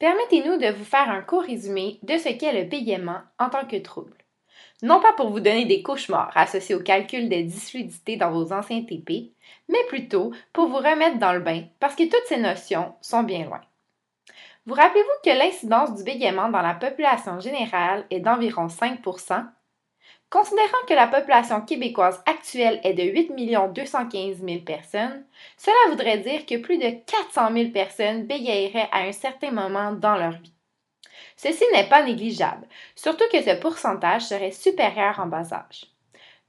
Permettez-nous de vous faire un court résumé de ce qu'est le bégaiement en tant que trouble. Non pas pour vous donner des cauchemars associés au calcul des disfluidités dans vos anciens TP, mais plutôt pour vous remettre dans le bain parce que toutes ces notions sont bien loin. Vous rappelez-vous que l'incidence du bégaiement dans la population générale est d'environ 5%? Considérant que la population québécoise actuelle est de 8 215 000 personnes, cela voudrait dire que plus de 400 000 personnes bégaieraient à un certain moment dans leur vie. Ceci n'est pas négligeable, surtout que ce pourcentage serait supérieur en bas âge.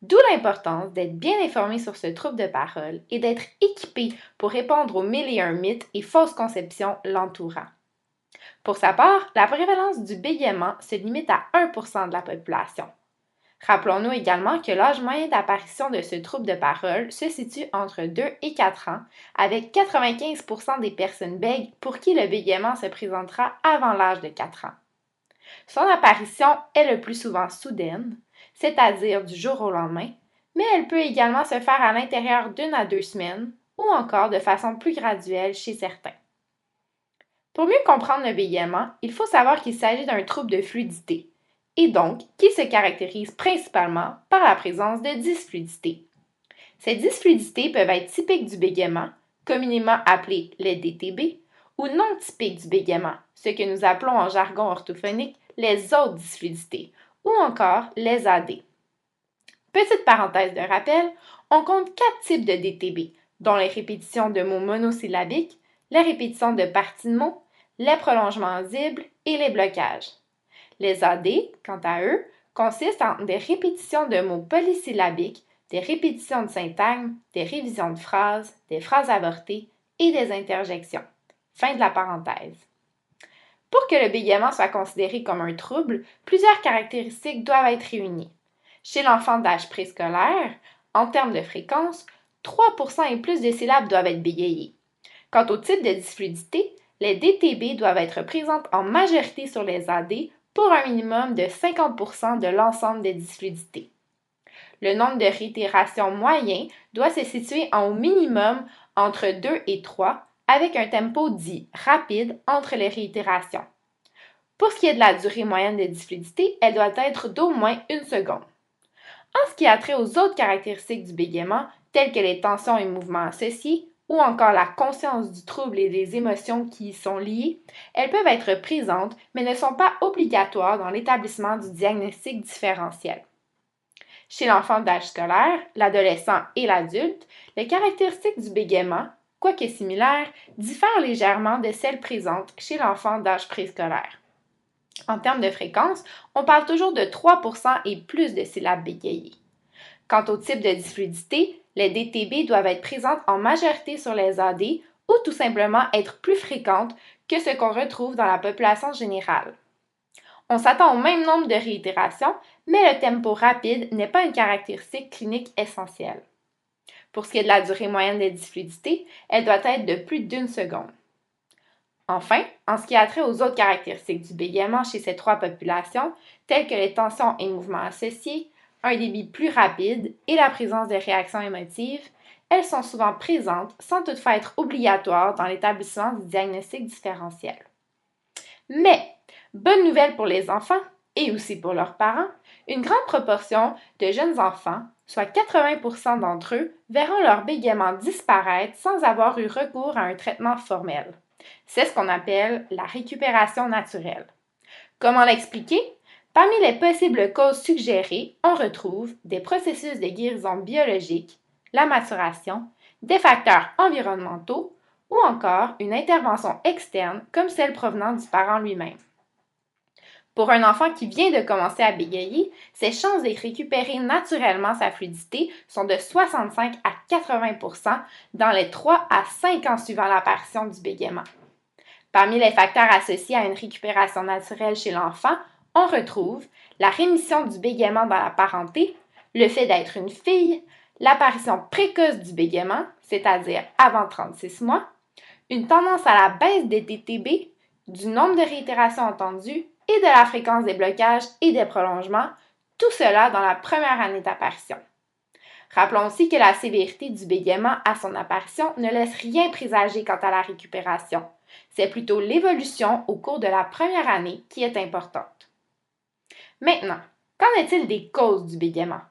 D'où l'importance d'être bien informé sur ce trouble de parole et d'être équipé pour répondre aux mille et un mythes et fausses conceptions l'entourant. Pour sa part, la prévalence du bégaiement se limite à 1% de la population. Rappelons-nous également que l'âge moyen d'apparition de ce trouble de parole se situe entre 2 et 4 ans, avec 95% des personnes bègues pour qui le bégaiement se présentera avant l'âge de 4 ans. Son apparition est le plus souvent soudaine, c'est-à-dire du jour au lendemain, mais elle peut également se faire à l'intérieur d'1 à 2 semaines ou encore de façon plus graduelle chez certains. Pour mieux comprendre le bégaiement, il faut savoir qu'il s'agit d'un trouble de fluidité, et donc qui se caractérise principalement par la présence de dysfluidité. Ces dysfluidités peuvent être typiques du bégaiement, communément appelées les DTB, ou non typiques du bégaiement, ce que nous appelons en jargon orthophonique les autres dysfluidités, ou encore les AD. Petite parenthèse de rappel, on compte 4 types de DTB, dont les répétitions de mots monosyllabiques, les répétitions de parties de mots, les prolongements audibles et les blocages. Les AD, quant à eux, consistent en des répétitions de mots polysyllabiques, des répétitions de syntagmes, des révisions de phrases, des phrases avortées et des interjections. Fin de la parenthèse. Pour que le bégaiement soit considéré comme un trouble, plusieurs caractéristiques doivent être réunies. Chez l'enfant d'âge préscolaire, en termes de fréquence, 3% et plus de syllabes doivent être bégayées. Quant au type de dysfluidité, les DTB doivent être présentes en majorité sur les AD pour un minimum de 50% de l'ensemble des dysfluidités. Le nombre de réitérations moyen doit se situer au minimum entre 2 et 3, avec un tempo dit rapide entre les réitérations. Pour ce qui est de la durée moyenne de dysfluidité, elle doit être d'au moins 1 seconde. En ce qui a trait aux autres caractéristiques du bégaiement, telles que les tensions et mouvements associés, ou encore la conscience du trouble et des émotions qui y sont liées, elles peuvent être présentes, mais ne sont pas obligatoires dans l'établissement du diagnostic différentiel. Chez l'enfant d'âge scolaire, l'adolescent et l'adulte, les caractéristiques du bégaiement, quoique similaires, diffèrent légèrement de celles présentes chez l'enfant d'âge préscolaire. En termes de fréquence, on parle toujours de 3% et plus de syllabes bégayées. Quant au type de dysfluidité, les DTB doivent être présentes en majorité sur les AD ou tout simplement être plus fréquentes que ce qu'on retrouve dans la population générale. On s'attend au même nombre de réitérations, mais le tempo rapide n'est pas une caractéristique clinique essentielle. Pour ce qui est de la durée moyenne des dysfluidités, elle doit être de plus d'1 seconde. Enfin, en ce qui a trait aux autres caractéristiques du bégaiement chez ces 3 populations, telles que les tensions et mouvements associés, un débit plus rapide et la présence de réactions émotives, elles sont souvent présentes sans toutefois être obligatoires dans l'établissement du diagnostic différentiel. Mais, bonne nouvelle pour les enfants et aussi pour leurs parents, une grande proportion de jeunes enfants, soit 80% d'entre eux, verront leur bégaiement disparaître sans avoir eu recours à un traitement formel. C'est ce qu'on appelle la récupération naturelle. Comment l'expliquer? Parmi les possibles causes suggérées, on retrouve des processus de guérison biologique, la maturation, des facteurs environnementaux ou encore une intervention externe comme celle provenant du parent lui-même. Pour un enfant qui vient de commencer à bégayer, ses chances de récupérer naturellement sa fluidité sont de 65 à 80% dans les 3 à 5 ans suivant l'apparition du bégaiement. Parmi les facteurs associés à une récupération naturelle chez l'enfant, on retrouve la rémission du bégaiement dans la parenté, le fait d'être une fille, l'apparition précoce du bégaiement, c'est-à-dire avant 36 mois, une tendance à la baisse des DTB, du nombre de réitérations entendues et de la fréquence des blocages et des prolongements, tout cela dans la première année d'apparition. Rappelons aussi que la sévérité du bégaiement à son apparition ne laisse rien présager quant à la récupération. C'est plutôt l'évolution au cours de la première année qui est importante. Maintenant, qu'en est-il des causes du bégaiement?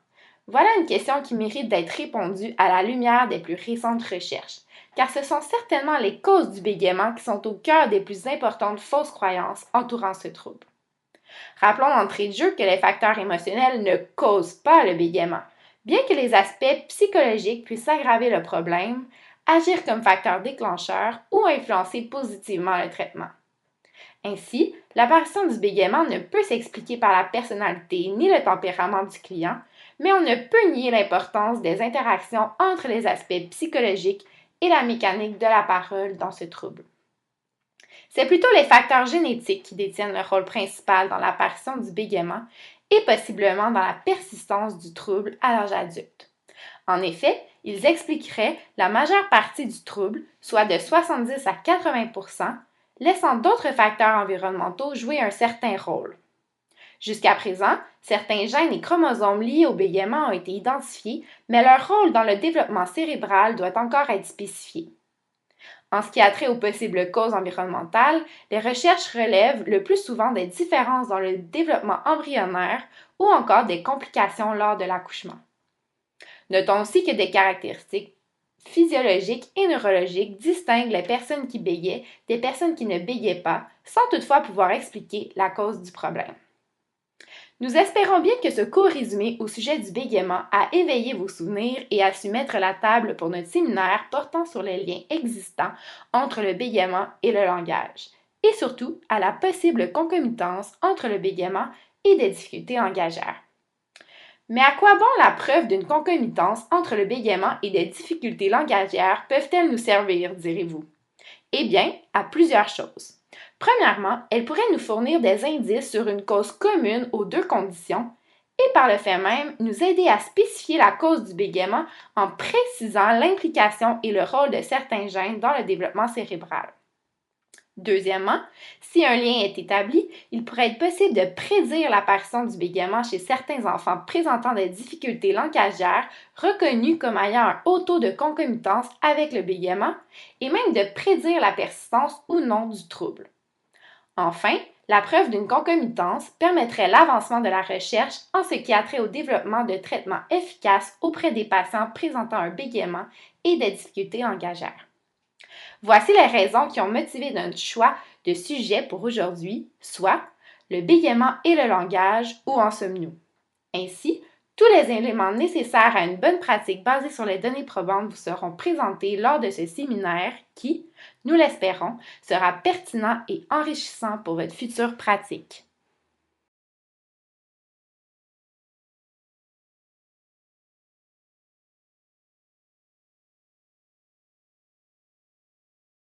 Voilà une question qui mérite d'être répondue à la lumière des plus récentes recherches, car ce sont certainement les causes du bégaiement qui sont au cœur des plus importantes fausses croyances entourant ce trouble. Rappelons d'entrée de jeu que les facteurs émotionnels ne causent pas le bégaiement. Bien que les aspects psychologiques puissent aggraver le problème, agir comme facteur déclencheur ou influencer positivement le traitement. Ainsi, l'apparition du bégaiement ne peut s'expliquer par la personnalité ni le tempérament du client, mais on ne peut nier l'importance des interactions entre les aspects psychologiques et la mécanique de la parole dans ce trouble. C'est plutôt les facteurs génétiques qui détiennent le rôle principal dans l'apparition du bégaiement et possiblement dans la persistance du trouble à l'âge adulte. En effet, ils expliqueraient la majeure partie du trouble, soit de 70 à 80%, laissant d'autres facteurs environnementaux jouer un certain rôle. Jusqu'à présent, certains gènes et chromosomes liés au bégaiement ont été identifiés, mais leur rôle dans le développement cérébral doit encore être spécifié. En ce qui a trait aux possibles causes environnementales, les recherches relèvent le plus souvent des différences dans le développement embryonnaire ou encore des complications lors de l'accouchement. Notons aussi que des caractéristiques physiologiques et neurologiques distinguent les personnes qui bégaient des personnes qui ne bégaient pas, sans toutefois pouvoir expliquer la cause du problème. Nous espérons bien que ce court résumé au sujet du bégaiement a éveillé vos souvenirs et a su mettre la table pour notre séminaire portant sur les liens existants entre le bégaiement et le langage, et surtout à la possible concomitance entre le bégaiement et des difficultés langagières. Mais à quoi bon la preuve d'une concomitance entre le bégaiement et des difficultés langagières peuvent-elles nous servir, direz-vous? Eh bien, à plusieurs choses. Premièrement, elles pourraient nous fournir des indices sur une cause commune aux deux conditions et par le fait même nous aider à spécifier la cause du bégaiement en précisant l'implication et le rôle de certains gènes dans le développement cérébral. Deuxièmement, si un lien est établi, il pourrait être possible de prédire l'apparition du bégaiement chez certains enfants présentant des difficultés langagières reconnus comme ayant un haut taux de concomitance avec le bégaiement et même de prédire la persistance ou non du trouble. Enfin, la preuve d'une concomitance permettrait l'avancement de la recherche en ce qui a trait au développement de traitements efficaces auprès des patients présentant un bégaiement et des difficultés langagières. Voici les raisons qui ont motivé notre choix de sujet pour aujourd'hui, soit le bégaiement et le langage, où en sommes-nous? Ainsi, tous les éléments nécessaires à une bonne pratique basée sur les données probantes vous seront présentés lors de ce séminaire qui, nous l'espérons, sera pertinent et enrichissant pour votre future pratique.